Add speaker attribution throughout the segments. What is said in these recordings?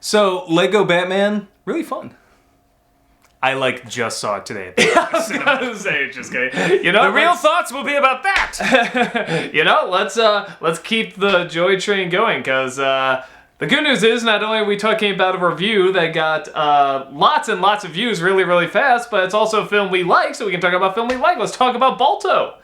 Speaker 1: So, Lego Batman, really fun. I just saw it today.
Speaker 2: I was gonna say, just kidding. The
Speaker 1: real thoughts will be about that.
Speaker 2: Let's keep the joy train going, because the good news is not only are we talking about a review that got lots and lots of views really, really fast, but it's also a film we like, so we can talk about film we like. Let's talk about Balto.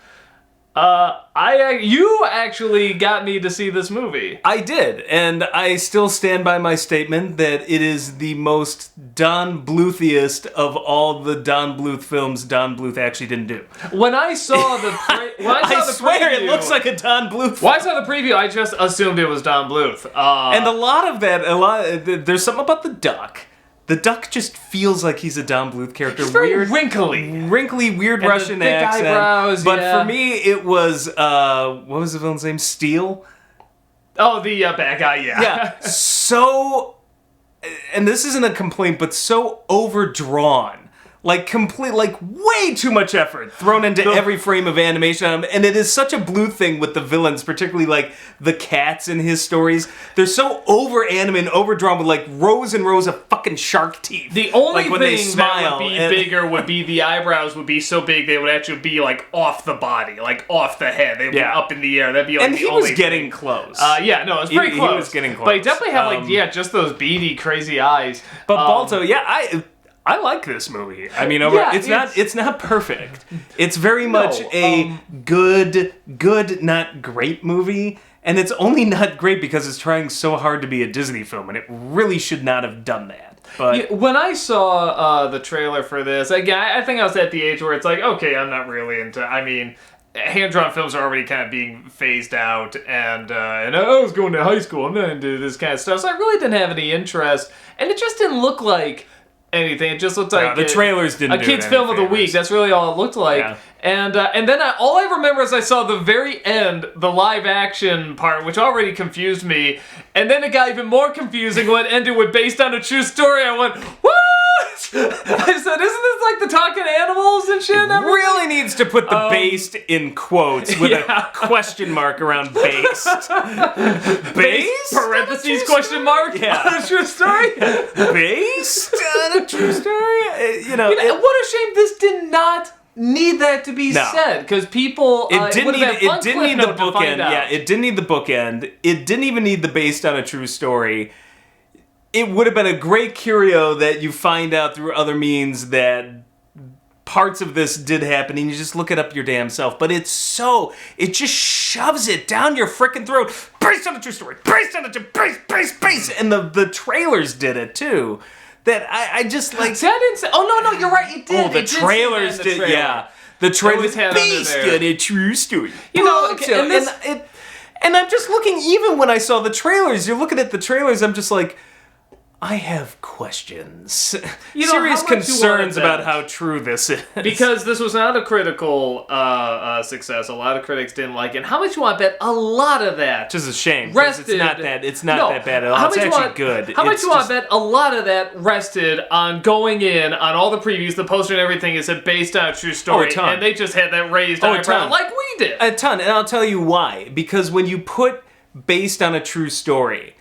Speaker 2: You actually got me to see this movie.
Speaker 1: I did, and I still stand by my statement that it is the most Don Bluthiest of all the Don Bluth films Don Bluth actually didn't do.
Speaker 2: When I saw the
Speaker 1: I swear it looks like a Don Bluth film.
Speaker 2: When I saw the preview, I just assumed it was Don Bluth.
Speaker 1: And there's something about the duck. The duck just feels like he's a Don Bluth character.
Speaker 2: He's very wrinkly,
Speaker 1: weird
Speaker 2: and
Speaker 1: Russian
Speaker 2: the thick
Speaker 1: accent.
Speaker 2: Eyebrows,
Speaker 1: but for me, it was what was the villain's name? Steele.
Speaker 2: Oh, the bad guy. Yeah.
Speaker 1: Yeah. So, and this isn't a complaint, but so overdrawn. Way too much effort thrown into every frame of animation. And it is such a Bluth thing with the villains, particularly the cats in his stories. They're so over-animated, overdrawn with rows and rows of fucking shark teeth.
Speaker 2: The only thing that would be bigger would be the eyebrows would be so big they would actually be off the body, off the head. They'd be up in the air. That'd be
Speaker 1: and
Speaker 2: the
Speaker 1: he
Speaker 2: only
Speaker 1: was getting
Speaker 2: thing.
Speaker 1: Close.
Speaker 2: It was pretty close.
Speaker 1: He was getting close.
Speaker 2: But he definitely had just those beady, crazy eyes.
Speaker 1: But Balto, I like this movie. I mean, it's not perfect. It's very much a good, not great movie. And it's only not great because it's trying so hard to be a Disney film, and it really should not have done that. But
Speaker 2: when I saw the trailer for this, again, I think I was at the age where it's okay, I'm not really into... I mean, hand-drawn films are already kind of being phased out, and I was going to high school, I'm not into this kind of stuff, so I really didn't have any interest, and it just didn't look like anything. It just looked like
Speaker 1: the trailers didn't
Speaker 2: a kid's film of the week. That's really all it looked like. Yeah. And then all I remember is I saw the very end, the live action part, which already confused me. And then it got even more confusing when it ended with based on a true story. I went, what? I said, isn't this like the talking animals and shit? And
Speaker 1: really needs to put the based in quotes with a question mark around based. Based?
Speaker 2: Parentheses question mark?
Speaker 1: Yeah.
Speaker 2: On a true story?
Speaker 1: Based on a true story?
Speaker 2: What a shame this did not need that to be said, because people
Speaker 1: it didn't need the bookend. Yeah, it didn't need the bookend. It didn't even need the based on a true story. It would have been a great curio that you find out through other means that parts of this did happen, and you just look it up your damn self. But it just shoves it down your frickin' throat. Based on a true story. Based on a base. And the trailers did it too. That I just like.
Speaker 2: See, I didn't say. Oh no, you're right. It did.
Speaker 1: Oh, the trailers did. Yeah, the trailers based on a true story.
Speaker 2: And
Speaker 1: I'm just looking. Even when I saw the trailers, you're looking at the trailers. I'm just like, I have questions. Serious concerns about how true this is.
Speaker 2: Because this was not a critical success. A lot of critics didn't like it. And how much you want to bet a lot of that?
Speaker 1: Which is a shame. It's not that bad at all. It's actually good.
Speaker 2: How much you want to bet a lot of that rested on going in on all the previews, the poster and everything is based on a true story.
Speaker 1: A ton.
Speaker 2: And they just had that raised eyebrow like we did.
Speaker 1: A ton. And I'll tell you why. Because when you put based on a true story,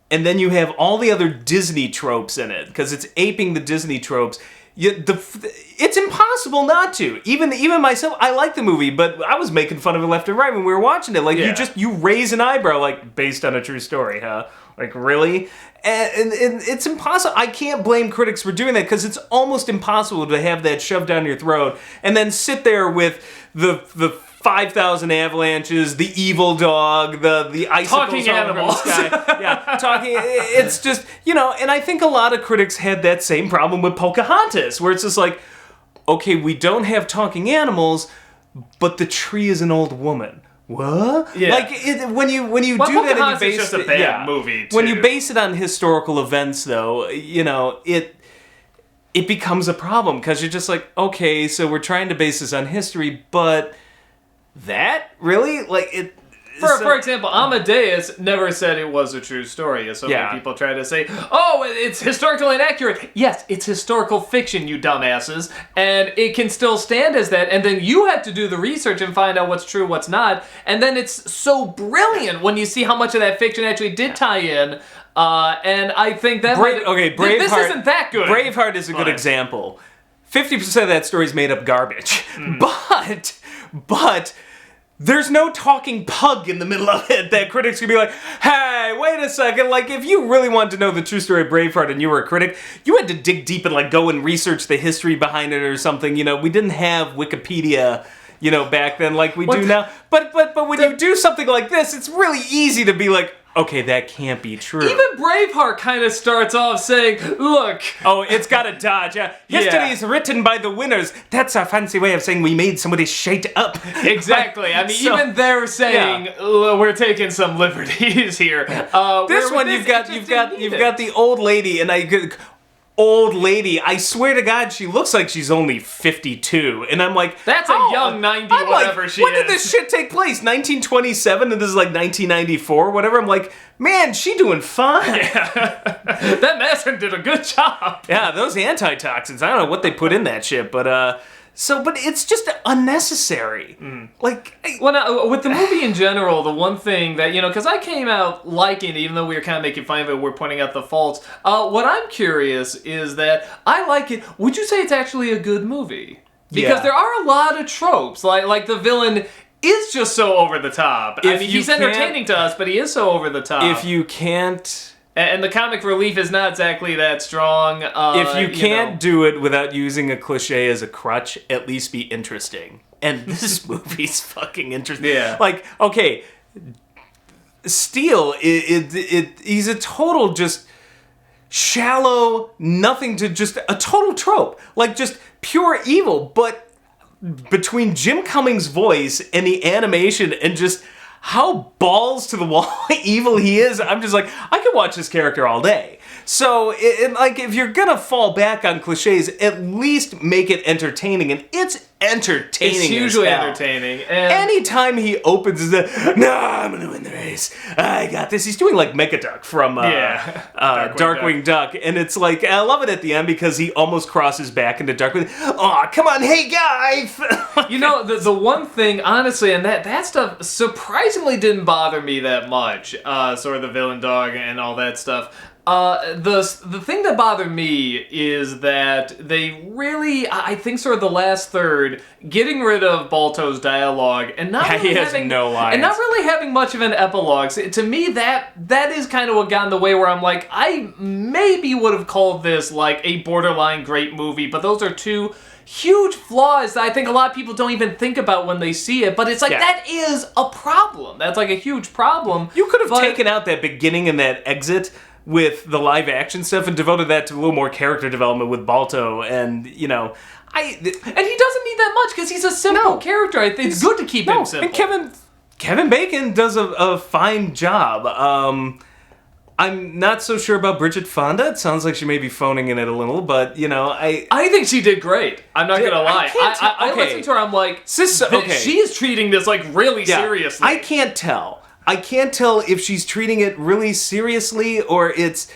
Speaker 1: and then you have all the other Disney tropes in it, because it's aping the Disney tropes. It's impossible not to. Even myself, I like the movie, but I was making fun of it left and right when we were watching it. You raise an eyebrow, based on a true story, huh? Really? And it's impossible. I can't blame critics for doing that, because it's almost impossible to have that shoved down your throat and then sit there with the 5,000 avalanches, the evil dog, the icicles
Speaker 2: talking animals.
Speaker 1: From the sky. Yeah, talking. It's just, and I think a lot of critics had that same problem with Pocahontas, where it's just like, okay, we don't have talking animals, but the tree is an old woman. What?
Speaker 2: Yeah.
Speaker 1: When you do that, and you base
Speaker 2: just a bad movie. Too.
Speaker 1: When you base it on historical events, though, it becomes a problem, because you're just like, okay, so we're trying to base this on history, but that really
Speaker 2: For example, Amadeus never said it was a true story, as so many people try to say, oh, it's historically inaccurate. Yes, it's historical fiction, you dumbasses, and it can still stand as that, and then you have to do the research and find out what's true, what's not, and then it's so brilliant when you see how much of that fiction actually did tie in, and I think that...
Speaker 1: Braveheart...
Speaker 2: This isn't that good.
Speaker 1: Braveheart is a good example. 50% of that story is made up garbage, but there's no talking pug in the middle of it that critics can be like, hey, wait a second, like, if you really wanted to know the true story of Braveheart and you were a critic, you had to dig deep and, like, go and research the history behind it or something, you know, we didn't have Wikipedia, you know, back then like we do now, but when you do something like this, it's really easy to be like, okay, that can't be true.
Speaker 2: Even Braveheart kind of starts off saying, look...
Speaker 1: Oh, it's got a dodge. History is written by the winners. That's a fancy way of saying we made somebody shite up.
Speaker 2: Exactly. I mean, even they're saying, we're taking some liberties here.
Speaker 1: This one, you've got the old lady, and old lady, I swear to God, she looks like she's only 52. And I'm like...
Speaker 2: That's a young 90 whatever she is.
Speaker 1: When did this shit take place? 1927? And this is like 1994? Whatever. I'm like, man, she doing fine.
Speaker 2: Yeah. That master did a good job.
Speaker 1: Yeah, those antitoxins. I don't know what they put in that shit, but it's just unnecessary. Like,
Speaker 2: with the movie in general, the one thing that, you know, because I came out liking it, even though we were kind of making fun of it, we're pointing out the faults. What I'm curious is that I like it. Would you say it's actually a good movie? Because there are a lot of tropes, like the villain is just so over the top. I mean, he's entertaining to us, but he is so over the top.
Speaker 1: If you can't...
Speaker 2: And the comic relief is not exactly that strong.
Speaker 1: If you can't do it without using a cliche as a crutch, at least be interesting. And this movie's fucking interesting.
Speaker 2: Yeah.
Speaker 1: Like, okay, Steele, he's a total just shallow, nothing to just a total trope. Like, just pure evil. But between Jim Cummings' voice and the animation and just... how balls to the wall evil he is, I'm just like, I could watch this character all day. So, like, if you're gonna fall back on cliches, at least make it entertaining, and it's entertaining.
Speaker 2: It's hugely entertaining. And
Speaker 1: anytime he opens the, no, I'm gonna win the race. I got this. He's doing like Mechaduck from Darkwing Duck, and it's like I love it at the end because he almost crosses back into Darkwing. Oh, come on, hey guys!
Speaker 2: You know, the one thing, honestly, and that stuff surprisingly didn't bother me that much. Sort of the villain dog and all that stuff. The thing that bothered me is that they really, I think sort of the last third, getting rid of Balto's dialogue and not really having
Speaker 1: no lines.
Speaker 2: And not really having much of an epilogue. So, to me, that is kind of what got in the way where I'm like, I maybe would have called this like a borderline great movie, but those are two huge flaws that I think a lot of people don't even think about when they see it, but it's like, that is a problem. That's like a huge problem.
Speaker 1: You could have taken out that beginning and that exit with the live action stuff and devoted that to a little more character development with Balto, and, you know,
Speaker 2: and he doesn't need that much because he's a simple character. I think it's good to keep him simple.
Speaker 1: And Kevin Bacon does a fine job. I'm not so sure about Bridget Fonda. It sounds like she may be phoning in it a little, but, you know, I
Speaker 2: think she did great. I'm not gonna lie. I listened to her, I'm like, she is treating this like really seriously.
Speaker 1: I can't tell if she's treating it really seriously or it's...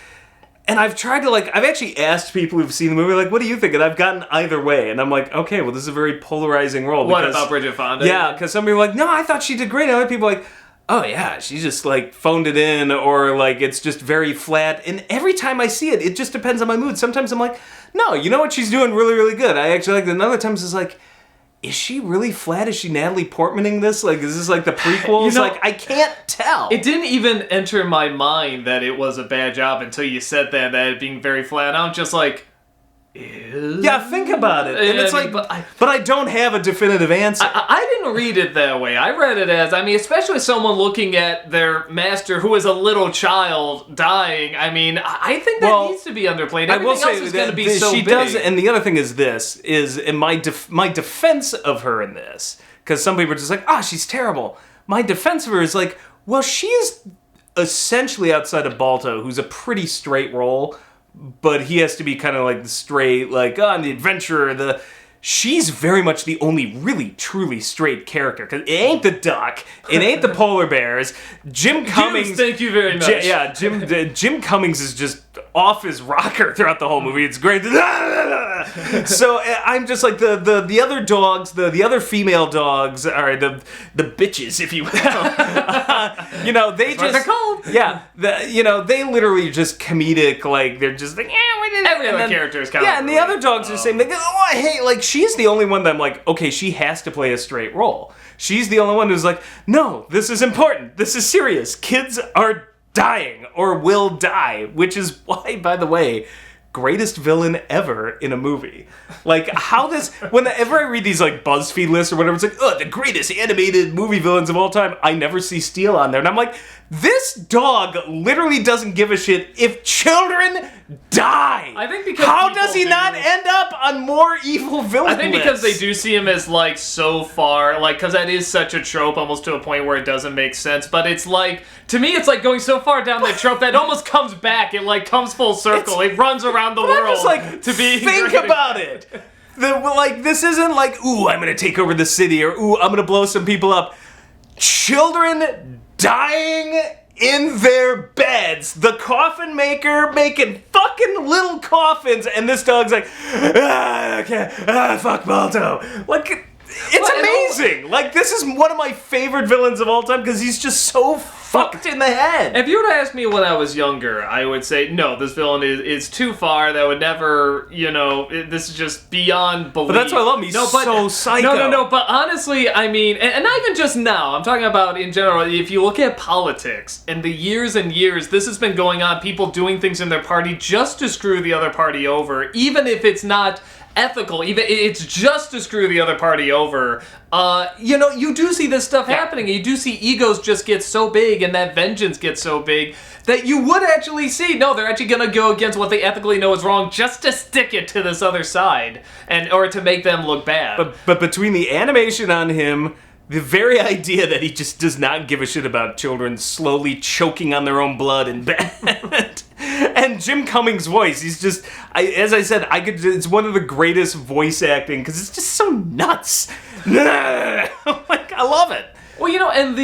Speaker 1: And I've tried to, like, I've actually asked people who've seen the movie, like, what do you think? And I've gotten either way. And I'm like, okay, well, this is a very polarizing role.
Speaker 2: What about Bridget Fonda?
Speaker 1: Yeah, because some people are like, no, I thought she did great. And other people are like, oh, yeah, she just, like, phoned it in, or, like, it's just very flat. And every time I see it, it just depends on my mood. Sometimes I'm like, no, you know what? She's doing really, really good. I actually like it. And other times it's like, is she really flat? Is she Natalie Portmaning this? Like, is this like the prequels?
Speaker 2: You know,
Speaker 1: like, I can't tell.
Speaker 2: It didn't even enter my mind that it was a bad job until you said that it being very flat. I'm just like,
Speaker 1: yeah, think about it. And it's like, but I don't have a definitive answer.
Speaker 2: I didn't read it that way. I read it as, I mean, especially someone looking at their master who is a little child dying. I mean, I think that needs to be underplayed. Everything else is going to be so big. She does,
Speaker 1: and the other thing is this, is in my defense of her in this, because some people are just like, she's terrible. My defense of her is like, well, she is essentially outside of Balto, who's a pretty straight role, but he has to be kind of like the straight, like, I'm the adventurer, she's very much the only really, truly straight character. Because it ain't the duck. It ain't the polar bears. Jim Cummings...
Speaker 2: thank you very much.
Speaker 1: Jim Cummings is just off his rocker throughout the whole movie. It's great. So I'm just like, the other dogs, the other female dogs, are the bitches, if you will. They
Speaker 2: That's what they're called.
Speaker 1: Yeah. They literally just comedic, like, they're just like,
Speaker 2: Every other character is kind of...
Speaker 1: Yeah, and the other dogs are the same. They go, oh, hey, like, she's the only one that I'm like, okay, she has to play a straight role. She's the only one who's like, no, this is important. This is serious. Kids are dying or will die, which is why, by the way, greatest villain ever in a movie. Like, how this... Whenever I read these, like, BuzzFeed lists or whatever, it's like, oh, the greatest animated movie villains of all time, I never see Steel on there. And I'm like, this dog literally doesn't give a shit if children die.
Speaker 2: I think because
Speaker 1: how does he not end up on more evil villain
Speaker 2: I think because they do see him as, like, so far, like, because that is such a trope almost to a point where it doesn't make sense. But it's like, to me, it's like going so far down the trope that it almost comes back. It, like, comes full circle. It runs around the world.
Speaker 1: I'm just like,
Speaker 2: to be
Speaker 1: think about it. This isn't like, ooh, I'm gonna take over the city, or ooh, I'm gonna blow some people up. Children dying in their beds. The coffin maker making fucking little coffins, and this dog's like, fuck Balto. Like, it's amazing. Like, this is one of my favorite villains of all time because he's just so fucked in the head.
Speaker 2: If you were to ask me when I was younger, I would say, no, this villain is too far. That would never, this is just beyond belief.
Speaker 1: But that's why I love him. He's so psycho.
Speaker 2: No. But honestly, I mean, and not even just now. I'm talking about in general. If you look at politics and the years and years, this has been going on. People doing things in their party just to screw the other party over, even if it's not ethical, even it's just to screw the other party over. You do see this stuff happening. You do see egos just get so big and that vengeance gets so big that you would actually see, no, they're actually gonna go against what they ethically know is wrong just to stick it to this other side or to make them look bad.
Speaker 1: But between the animation on him, the very idea that he just does not give a shit about children slowly choking on their own blood in bed. And Jim Cummings' voice, he's just, as I said, it's one of the greatest voice acting because it's just so nuts. Like, I love it.
Speaker 2: Well, and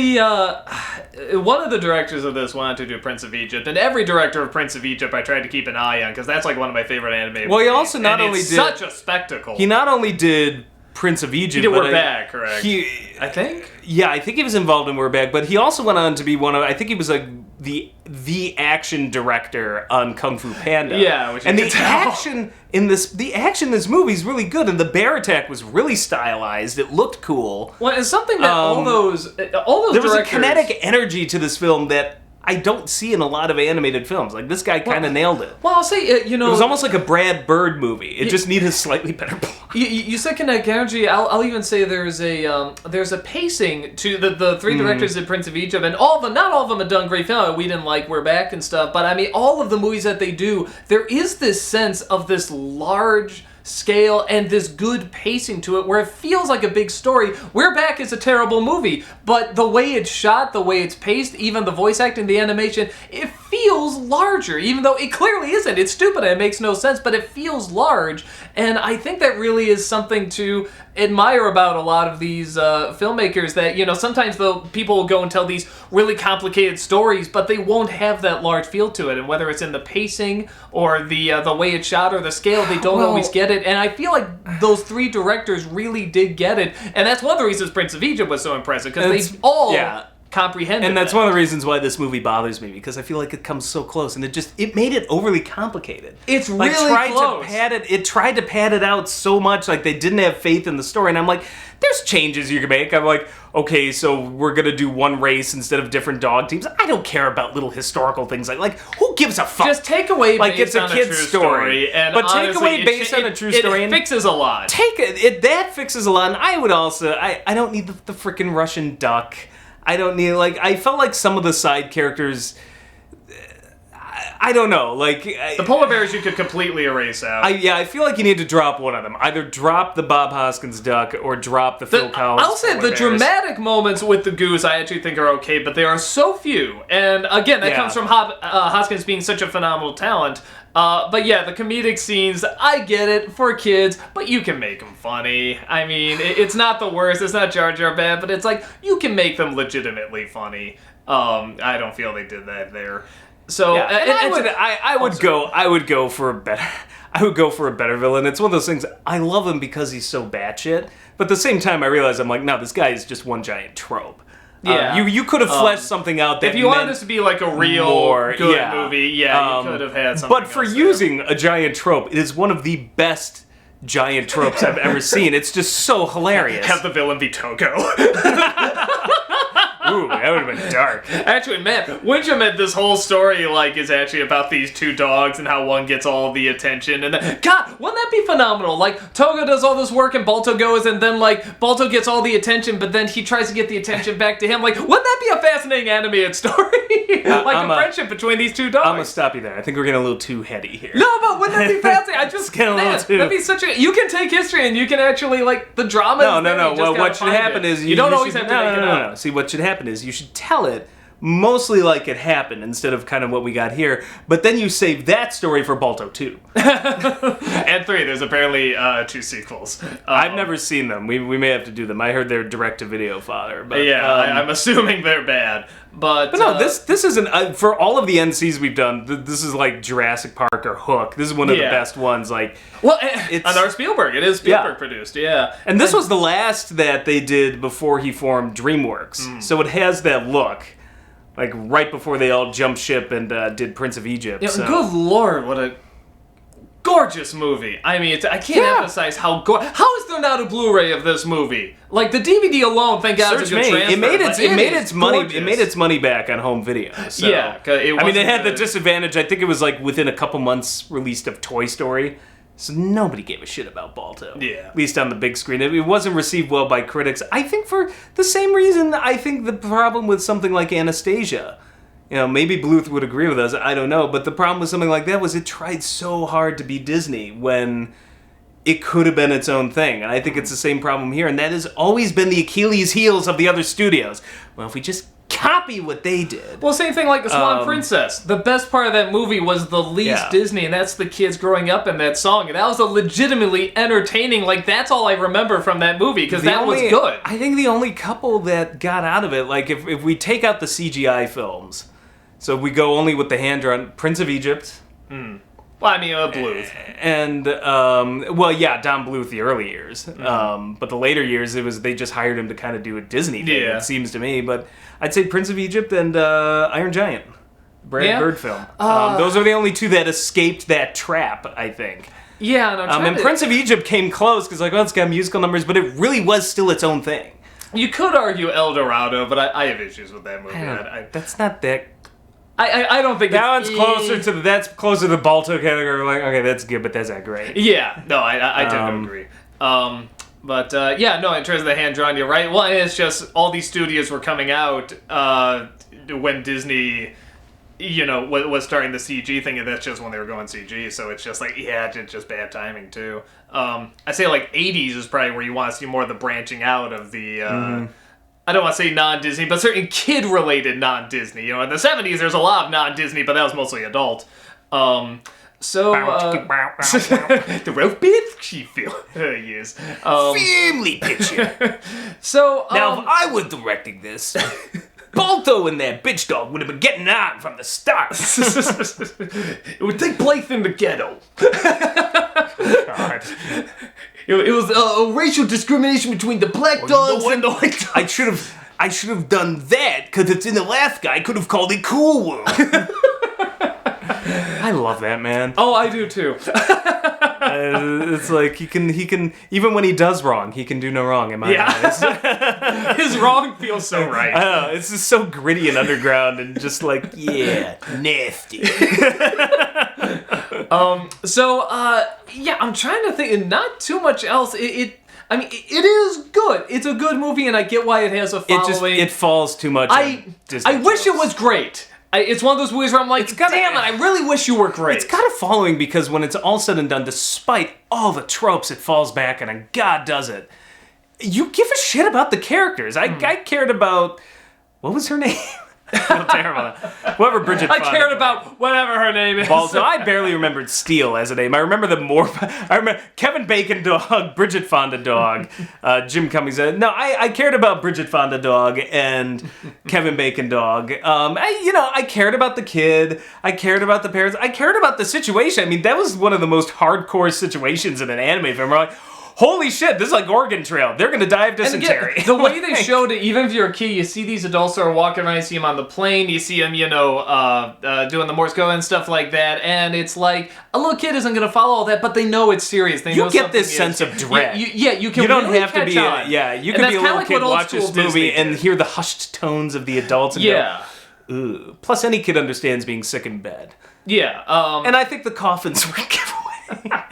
Speaker 2: one of the directors of this wanted to do Prince of Egypt, and every director of Prince of Egypt I tried to keep an eye on because that's like one of my favorite animated movies.
Speaker 1: Well, he also it's
Speaker 2: such a spectacle.
Speaker 1: He not only did Prince of Egypt.
Speaker 2: He did We're Back, correct?
Speaker 1: I think. Yeah, I think he was involved in We're Back, but he also went on to be I think he was like the action director on Kung Fu Panda.
Speaker 2: Yeah, which the
Speaker 1: action in this movie is really good, and the bear attack was really stylized. It looked cool.
Speaker 2: Well, it's something that all those
Speaker 1: there was a kinetic energy to this film that I don't see in a lot of animated films. Like, this guy kind of nailed it.
Speaker 2: Well, I'll say,
Speaker 1: It was almost like a Brad Bird movie. It just needed a slightly better plot.
Speaker 2: You said kinetic energy. I'll even say there's a pacing to the three directors of Prince of Egypt, and not all of them have done great film. We didn't like We're Back and stuff, but I mean, all of the movies that they do, there is this sense of this large scale and this good pacing to it where it feels like a big story. We're Back is a terrible movie, but the way it's shot, the way it's paced, even the voice acting, the animation, it feels larger, even though it clearly isn't. It's stupid and it makes no sense, but it feels large, and I think that really is something to admire about a lot of these filmmakers that, sometimes people will go and tell these really complicated stories, but they won't have that large feel to it, and whether it's in the pacing or the way it's shot or the scale, they don't always get it, and I feel like those three directors really did get it, and that's one of the reasons Prince of Egypt was so impressive, because they all comprehended
Speaker 1: and that's one of the reasons why this movie bothers me, because I feel like it comes so close, and it made it overly complicated.
Speaker 2: It's really close.
Speaker 1: It tried to pad it out so much, like they didn't have faith in the story, and I'm like, there's changes you can make. I'm like, okay, so we're gonna do one race instead of different dog teams. I don't care about little historical things like who gives a fuck?
Speaker 2: Just take away based on a true story, and
Speaker 1: but
Speaker 2: honestly,
Speaker 1: take away based on a true story.
Speaker 2: It fixes a lot.
Speaker 1: That fixes a lot, and I would also, I don't need the freaking Russian duck. I don't need, I felt like some of the side characters, I don't know,
Speaker 2: the polar bears you could completely erase out.
Speaker 1: I feel like you need to drop one of them. Either drop the Bob Hoskins duck or drop the Phil Collins.
Speaker 2: I'll say the dramatic moments with the goose I actually think are okay, but there are so few. And again, that comes from Hoskins being such a phenomenal talent. But yeah, the comedic scenes, I get it, for kids, but you can make them funny. I mean, it's not the worst, it's not Jar Jar bad, but it's like, you can make them legitimately funny. I don't feel they did that there. So,
Speaker 1: yeah. I would go for a better... I would go for a better villain. It's one of those things, I love him because he's so batshit, but at the same time I realize I'm like, no, this guy is just one giant trope.
Speaker 2: Yeah.
Speaker 1: You could have fleshed something out that
Speaker 2: if you wanted this to be like a real good movie, you could have had something.
Speaker 1: But for using a giant trope, it is one of the best giant tropes I've ever seen. It's just so hilarious.
Speaker 2: Have the villain be Togo.
Speaker 1: Ooh, that would have been dark.
Speaker 2: Actually, man, Windjammed, this whole story, like, is actually about these two dogs and how one gets all the attention. And God, wouldn't that be phenomenal? Like, Togo does all this work and Balto goes, and then, like, Balto gets all the attention, but then he tries to get the attention back to him. Like, wouldn't that be a fascinating animated story? Like, a friendship between these two dogs.
Speaker 1: I'm gonna stop you there. I think we're getting a little too heady here.
Speaker 2: No, but wouldn't that be fascinating? I just
Speaker 1: getting a little too...
Speaker 2: That'd be such a... You can take history and you can actually, like, the drama...
Speaker 1: No. Well, what should happen is...
Speaker 2: You don't always have to make it up.
Speaker 1: No. See, what should happen is you should tell it mostly like it happened instead of kind of what we got here, but then you save that story for Balto 2.
Speaker 2: And 3, there's apparently 2 sequels.
Speaker 1: I've never seen them. We may have to do them. I heard they're direct-to-video fodder. But,
Speaker 2: yeah, I'm assuming they're bad. But
Speaker 1: no, this isn't... for all of the NCs we've done, this is like Jurassic Park or Hook. This is one of the best ones. Like,
Speaker 2: well, it's another Spielberg. It is Spielberg produced, yeah.
Speaker 1: And this was the last that they did before he formed DreamWorks. So it has that look. Like, right before they all jumped ship and did Prince of Egypt.
Speaker 2: Yeah,
Speaker 1: so.
Speaker 2: Good Lord, what a gorgeous movie. I mean, I can't emphasize how how is there not a Blu-ray of this movie? Like, the DVD alone, thank God, is a good transfer.
Speaker 1: It made its money back on home video. So.
Speaker 2: Yeah,
Speaker 1: it had the disadvantage. I think it was like within a couple months released of Toy Story. So nobody gave a shit about Balto.
Speaker 2: Yeah.
Speaker 1: At least on the big screen. It wasn't received well by critics. I think for the same reason I think the problem with something like Anastasia. You know, maybe Bluth would agree with us, I don't know. But the problem with something like that was it tried so hard to be Disney when it could have been its own thing. And I think it's the same problem here. And that has always been the Achilles heels of the other studios. Well, if we just copy what they did.
Speaker 2: Well, same thing like The Swan Princess. The best part of that movie was the least Disney, and that's the kids growing up in that song. And that was a legitimately entertaining, like, that's all I remember from that movie, because that was good.
Speaker 1: I think the only couple that got out of it, like, if we take out the CGI films, so we go only with the hand-drawn, Prince of Egypt.
Speaker 2: Well, I mean, Bluth.
Speaker 1: And, Don Bluth, the early years. But the later years, they just hired him to kind of do a Disney thing, it seems to me. But I'd say Prince of Egypt and Iron Giant, Brad Bird film. Those are the only two that escaped that trap, I think.
Speaker 2: Yeah,
Speaker 1: and Prince of Egypt came close, because, like, well, it's got musical numbers, but it really was still its own thing.
Speaker 2: You could argue El Dorado, but I have issues with that movie.
Speaker 1: That's not that...
Speaker 2: I don't think
Speaker 1: that's closer to the Balto category. Like, okay, that's good, but that's not great.
Speaker 2: Yeah, no, I tend to agree. In terms of the hand drawn, you're right. Well, it's just all these studios were coming out when Disney, was starting the CG thing, and that's just when they were going CG. So it's just like, it's just bad timing too. I say like 80s is probably where you want to see more of the branching out of the. I don't want to say non-Disney, but certain kid-related non-Disney. In the 70s, there's a lot of non-Disney, but that was mostly adult. The rope bit? She use.
Speaker 1: Family picture.
Speaker 2: So,
Speaker 1: now, if I were directing this, Balto and that bitch dog would have been getting on from the start.
Speaker 2: It would take place in the ghetto.
Speaker 1: God.
Speaker 2: It was a racial discrimination between the black dogs and the white dogs.
Speaker 1: I should have done that, because it's in Alaska. I could have called it Cool World. I love that man.
Speaker 2: Oh, I do too.
Speaker 1: It's like he can even when he does wrong, he can do no wrong in my eyes.
Speaker 2: His wrong feels so right.
Speaker 1: I know, it's just so gritty and underground and just like, nasty.
Speaker 2: I'm trying to think, and not too much else. It is good. It's a good movie, and I get why it has a following.
Speaker 1: It falls too much.
Speaker 2: I wish it was great. It's one of those movies where I'm like, damn it, I really wish you were great.
Speaker 1: It's got a following because when it's all said and done, despite all the tropes it falls back on, and God does it, you give a shit about the characters. I cared about, what was her name? I feel terrible. Whoever Bridget Fonda.
Speaker 2: I cared about whatever her name is.
Speaker 1: Balto. I barely remembered Steele as a name. I remember I remember Kevin Bacon dog, Bridget Fonda dog, Jim Cummings. No, I cared about Bridget Fonda dog and Kevin Bacon dog. I cared about the kid. I cared about the parents. I cared about the situation. I mean, that was one of the most hardcore situations in an anime film. We're like, holy shit, this is like Oregon Trail. They're going to die of dysentery.
Speaker 2: Again, the way they showed it, even if you're a kid, you see these adults that are walking around, you see them on the plane, you see them, doing the Morse code and stuff like that, and it's like, a little kid isn't going to follow all that, but they know it's serious. They know
Speaker 1: get this sense of dread.
Speaker 2: You can.
Speaker 1: You don't
Speaker 2: really
Speaker 1: have to be. You can be a little kid, watch this movie, and hear the hushed tones of the adults. And go, ooh. Plus, any kid understands being sick in bed.
Speaker 2: Yeah.
Speaker 1: And I think the coffins were a giveaway.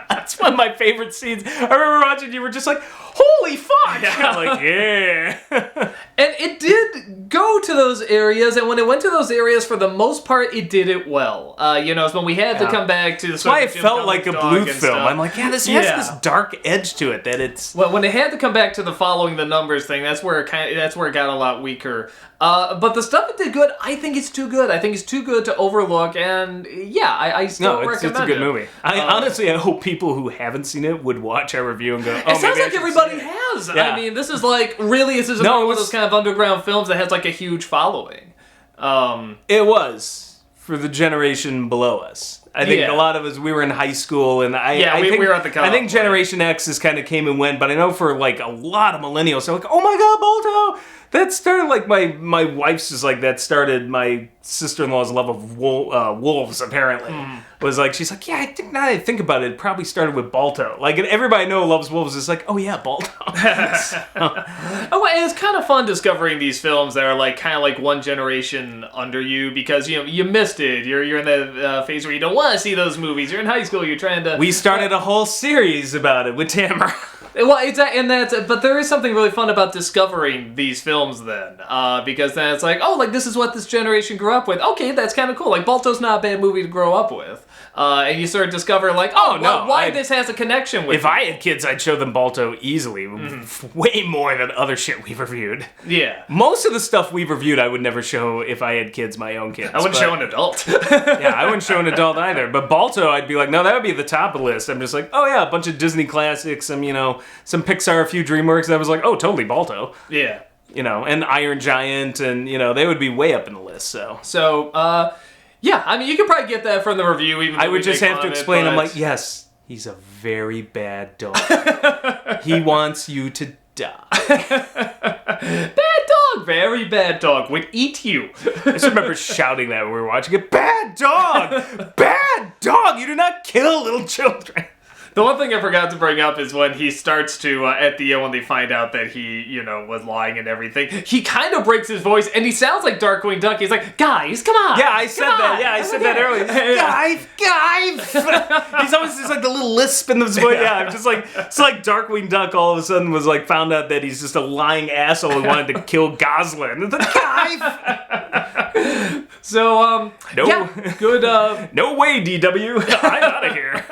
Speaker 1: That's one of my favorite scenes. I remember watching you were just like, holy fuck! Yeah.
Speaker 2: And it did go to those areas, and when it went to those areas, for the most part, it did it well. When we had to come back to the
Speaker 1: That's why it felt like a Bluth film. I'm like, this has this dark edge to it that it's...
Speaker 2: Well, when it had to come back to the following the numbers thing, that's where it got a lot weaker. But the stuff it did good, I think it's too good. I think it's too good to overlook, and I still recommend it.
Speaker 1: It's a good movie. Honestly, I hope people who haven't seen it would watch our review and go,
Speaker 2: it sounds like everybody has. Yeah. I mean, this is like, really, this is one of those kind of underground films that has like a huge following.
Speaker 1: It was for the generation below us. I think a lot of us, we were in high school, and
Speaker 2: we were at the college.
Speaker 1: I think Generation X has kind of came and went, but I know for like a lot of millennials, they're like, oh my god, Balto! That started like my wife's is like, that started my sister-in-law's love of wolves, apparently. Was like, she's like, I think now that I think about it, it probably started with Balto. Like, and everybody I know loves wolves. It's like, oh yeah, Balto.
Speaker 2: And it's kind of fun discovering these films that are like kind of like one generation under you, because you missed it. You're in the phase where you don't want to see those movies. You're in high school. You're trying to.
Speaker 1: We started a whole series about it with Tamara.
Speaker 2: Well, but there is something really fun about discovering these films then, because then it's like, this is what this generation grew up with. Okay, that's kind of cool. Like, Balto's not a bad movie to grow up with. And you sort of discover, like, why this has a connection with
Speaker 1: If I had kids, I'd show them Balto easily. Way more than other shit we've reviewed.
Speaker 2: Yeah.
Speaker 1: Most of the stuff we've reviewed, I would never show if I had kids, my own kids.
Speaker 2: I wouldn't show an adult.
Speaker 1: I wouldn't show an adult either. But Balto, I'd be like, no, that would be at the top of the list. I'm just like, a bunch of Disney classics, some Pixar, a few DreamWorks. And I was like, totally Balto.
Speaker 2: Yeah.
Speaker 1: And Iron Giant, and, they would be way up in the list, so...
Speaker 2: Yeah, I mean, you could probably get that from the review. Even
Speaker 1: I would just have to explain. I'm like, yes, he's a very bad dog. He wants you to die.
Speaker 2: Bad dog, very bad dog, would eat you.
Speaker 1: I just remember shouting that when we were watching it. Bad dog! Bad dog! You do not kill little children.
Speaker 2: The one thing I forgot to bring up is when he starts to, at the end, when they find out that he, was lying and everything, he kind of breaks his voice, and he sounds like Darkwing Duck. He's like, guys, come on!
Speaker 1: Yeah, I said that. Yeah, I said that earlier. Guys! He's always just like the little lisp in his voice. Yeah, I'm just like, it's like Darkwing Duck all of a sudden was like, found out that he's just a lying asshole and wanted to kill Goslin. It's like, guys!
Speaker 2: So, good,
Speaker 1: No way, DW. I'm out of here.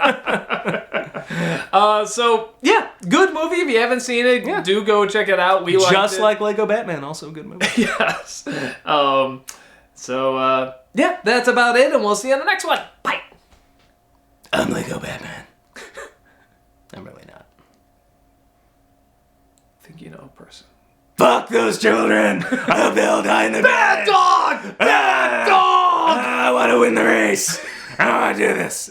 Speaker 2: Good movie. If you haven't seen it, do go check it out. We
Speaker 1: just like Lego Batman, also a good movie.
Speaker 2: Yes. That's about it, and we'll see you on the next one. Bye.
Speaker 1: I'm Lego Batman. I'm really not.
Speaker 2: I think you know a person.
Speaker 1: Fuck those children! I hope they all die in the
Speaker 2: bad dog! Bad dog!
Speaker 1: I want to win the race. I want to do this.